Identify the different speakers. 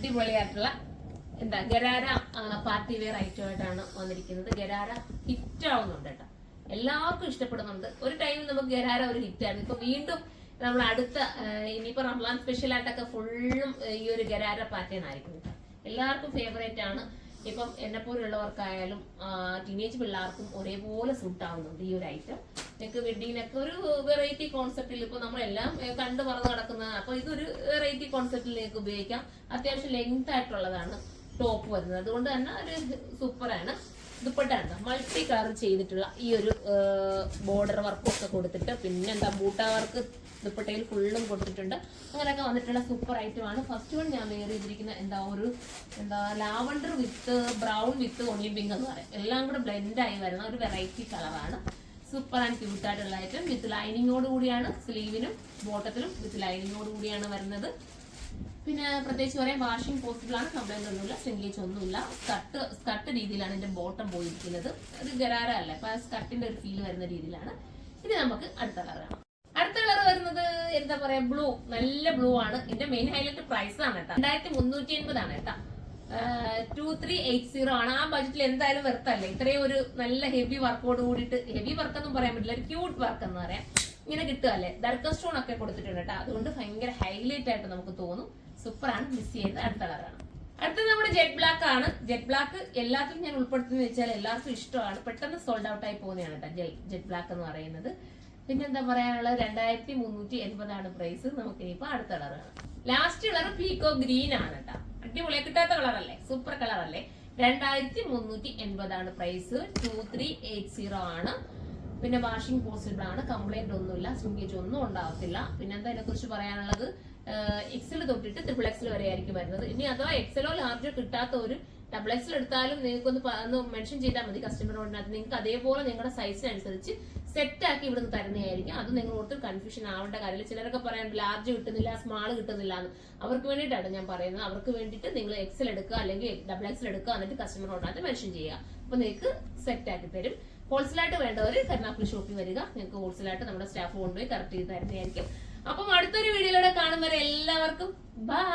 Speaker 1: അടിപൊളിയായിട്ടുള്ള എന്താ ഗരാര party wear item ആയിട്ടാണ് വന്നിരിക്കുന്നത്. ഗരാര ഹിറ്റ് ആവുന്നുണ്ട് കേട്ടോ, എല്ലാവർക്കും ഇഷ്ടപ്പെടുന്നുണ്ട്. ഒരു ടൈമിൽ നമുക്ക് ഗരാര ഒരു ഹിറ്റായിരുന്നു. ഇപ്പൊ വീണ്ടും നമ്മൾ അടുത്ത ഇനിയിപ്പോ റംസാൻ സ്പെഷ്യൽ ആയിട്ടൊക്കെ ഫുള്ളും ഈ ഒരു ഗരാര പാറ്റേൺ ആയിരിക്കും കേട്ടോ. എല്ലാവർക്കും ഫേവറേറ്റ് ആണ്. ഇപ്പം എന്നെപ്പോലുള്ളവർക്കായാലും ടീനേജ് പിള്ളേർക്കും ഒരേപോലെ സൂട്ട് ആവുന്നുണ്ട് ഈ ഒരു ഐറ്റം. നിങ്ങൾക്ക് വെഡിങ്ങിനൊക്കെ ഒരു വെറൈറ്റി കോൺസെപ്റ്റിൽ ഇപ്പൊ നമ്മളെല്ലാം കണ്ടു മറന്ന് കിടക്കുന്ന, അപ്പൊ ഇതൊരു വെറൈറ്റി കോൺസെപ്റ്റിൽ നിങ്ങൾക്ക് ഉപയോഗിക്കാം. അത്യാവശ്യം ലെങ്ത് ആയിട്ടുള്ളതാണ് ടോപ്പ് വരുന്നത്, അതുകൊണ്ട് തന്നെ ഒരു സൂപ്പറാണ്. ദുപ്പട്ട മൾട്ടി കളർ ചെയ്തിട്ടുള്ള ഈ ഒരു ബോർഡർ വർക്കും ഒക്കെ കൊടുത്തിട്ട്, പിന്നെ എന്താ ബൂട്ട വർക്ക് ദുപ്പട്ടയിൽ ഫുള്ളും കൊടുത്തിട്ടുണ്ട്. അങ്ങനെയൊക്കെ വന്നിട്ടുള്ള സൂപ്പർ ഐറ്റം ആണ്. ഫസ്റ്റ് വൺ ഞാൻ വേറെ ചെയ്തിരിക്കുന്ന എന്താ ലാവണ്ടർ വിത്ത് ബ്രൗൺ വിത്ത് ഒണിയൻ പിങ്ക് എന്ന് പറയും. എല്ലാം കൂടെ ബ്ലെൻഡ് ആയി വരുന്ന ഒരു വെറൈറ്റി കളറാണ്. സൂപ്പർ ആൻഡ് ക്യൂട്ട് ആയിട്ടുള്ള ഐറ്റം. വിത്ത് ലൈനിങ്ങോട് കൂടിയാണ്, സ്ലീവിനും ബോട്ടത്തിലും വിത്ത് ലൈനിങ്ങോട് കൂടിയാണ് വരുന്നത്. പിന്നെ പ്രത്യേകിച്ച് പറയാൻ വാഷിംഗ് പോസിബിൾ ആണ്, കംപ്ലൈന്റ് ഒന്നുമില്ല, സ്ട്രിംഗേജ് ഒന്നുമില്ല. സ്കർട്ട് രീതിയിലാണ് ഇതിന്റെ ബോട്ടം പോയിരിക്കുന്നത്. ഒരു ഗരാര അല്ല, അപ്പൊ സ്കർട്ടിന്റെ ഒരു ഫീൽ വരുന്ന രീതിയിലാണ്. ഇനി നമുക്ക് അടുത്ത കളർ കാണാം. അടുത്ത കളർ വരുന്നത് എന്താ പറയാ, ബ്ലൂ. നല്ല ബ്ലൂ ആണ്. ഇതിന്റെ മെയിൻ ഹൈലൈറ്റ് പ്രൈസ് ആണ് കേട്ടോ, 2380 ആണ് കേട്ടോ. 2380 ആണ്. ആ ബഡ്ജറ്റിൽ എന്തായാലും വെറുത്തല്ലേ. ഇത്രയും ഒരു നല്ല ഹെവി വർക്കോട് കൂടിയിട്ട്, ഹെവി വർക്ക് ഒന്നും പറയാൻ പറ്റില്ല, ഒരു ക്യൂട്ട് വർക്ക് എന്ന് പറയാം, ഇങ്ങനെ കിട്ടുകയല്ലേ. ദർക്ക സ്റ്റോൺ ഒക്കെ കൊടുത്തിട്ടുണ്ട് കേട്ടോ, അതുകൊണ്ട് ഭയങ്കര ഹൈലൈറ്റ് ആയിട്ട് നമുക്ക് തോന്നും. സൂപ്പറാണ്. മിസ് ചെയ്ത് അടുത്ത കളറാണ്. അടുത്തത് നമ്മുടെ ജെറ്റ് ബ്ലാക്ക് ആണ്. ജെറ്റ് ബ്ലാക്ക് എല്ലാത്തിലും ഞാൻ ഉൾപ്പെടുത്തുന്നത് വെച്ചാൽ എല്ലാവർക്കും ഇഷ്ടമാണ്, പെട്ടെന്ന് സോൾഡ് ഔട്ട് ആയി പോകുന്നതാണ് കേട്ടോ ജെറ്റ് ബ്ലാക്ക് എന്ന് പറയുന്നത്. പിന്നെന്താ പറയാനുള്ളത്, 2380 ആണ് പ്രൈസ്. നമുക്ക് ഇനിയിപ്പോ അടുത്ത കളറാണ്. ലാസ്റ്റ് കളർ പീക്കോ ഗ്രീൻ ആണ് കേട്ടോ. അടിപൊളിയെ കിട്ടാത്ത കളറല്ലേ, സൂപ്പർ കളറല്ലേ. 2380 ആണ് പ്രൈസ്. 2380 ആണ്. പിന്നെ വാഷിംഗ് പോസിബിൾ ആണ്, കംപ്ലൈന്റ് ഒന്നുമില്ല, സ്ട്രിംഗേജ് ഒന്നും ഉണ്ടാവത്തില്ല. പിന്നെ എന്താ ഇതിനെ കുറിച്ച് പറയാനുള്ളത്, എക്സൽ തൊട്ടിട്ട് XXL വരെ ആയിരിക്കും വരുന്നത്. ഇനി അഥവാ എക്സലോ ലാർജോ കിട്ടാത്ത ഒരു XXL എടുത്താലും നിങ്ങൾക്കൊന്ന് മെൻഷൻ ചെയ്താൽ മതി കസ്റ്റമറോടിനകത്ത്. നിങ്ങൾക്ക് അതേപോലെ നിങ്ങളുടെ സൈസിനനുസരിച്ച് സെറ്റ് ആക്കി ഇവിടുന്ന് തരുന്നതായിരിക്കും. അത് നിങ്ങൾ ഒട്ടും കൺഫ്യൂഷൻ ആവേണ്ട കാര്യമില്ല. ചിലരൊക്കെ പറയാൻ ലാർജ് കിട്ടുന്നില്ല, സ്മാൾ കിട്ടുന്നില്ല എന്ന്. അവർക്ക് വേണ്ടിയിട്ടാണ് ഞാൻ പറയുന്നത്. അവർക്ക് വേണ്ടിയിട്ട് നിങ്ങൾ എക്സൽ എടുക്കുക അല്ലെങ്കിൽ XXL എടുക്കുക, എന്നിട്ട് കസ്റ്റമറോടിനകത്ത് മെൻഷൻ ചെയ്യുക. അപ്പൊ നിങ്ങൾക്ക് സെറ്റ് ആക്കി തരും. ഹോൾസെയിലായിട്ട് വേണ്ടവർ കരുനാഗപ്പള്ളി ഷോപ്പിൽ വരിക, നിങ്ങൾക്ക് ഹോൾസെയിലായിട്ട് നമ്മുടെ സ്റ്റാഫ് കൊണ്ടുപോയി കറക്റ്റ് ചെയ്ത് തരുന്നതായിരിക്കും. അപ്പം അടുത്തൊരു വീഡിയോയിലൂടെ കാണും വരെ എല്ലാവർക്കും ബൈ.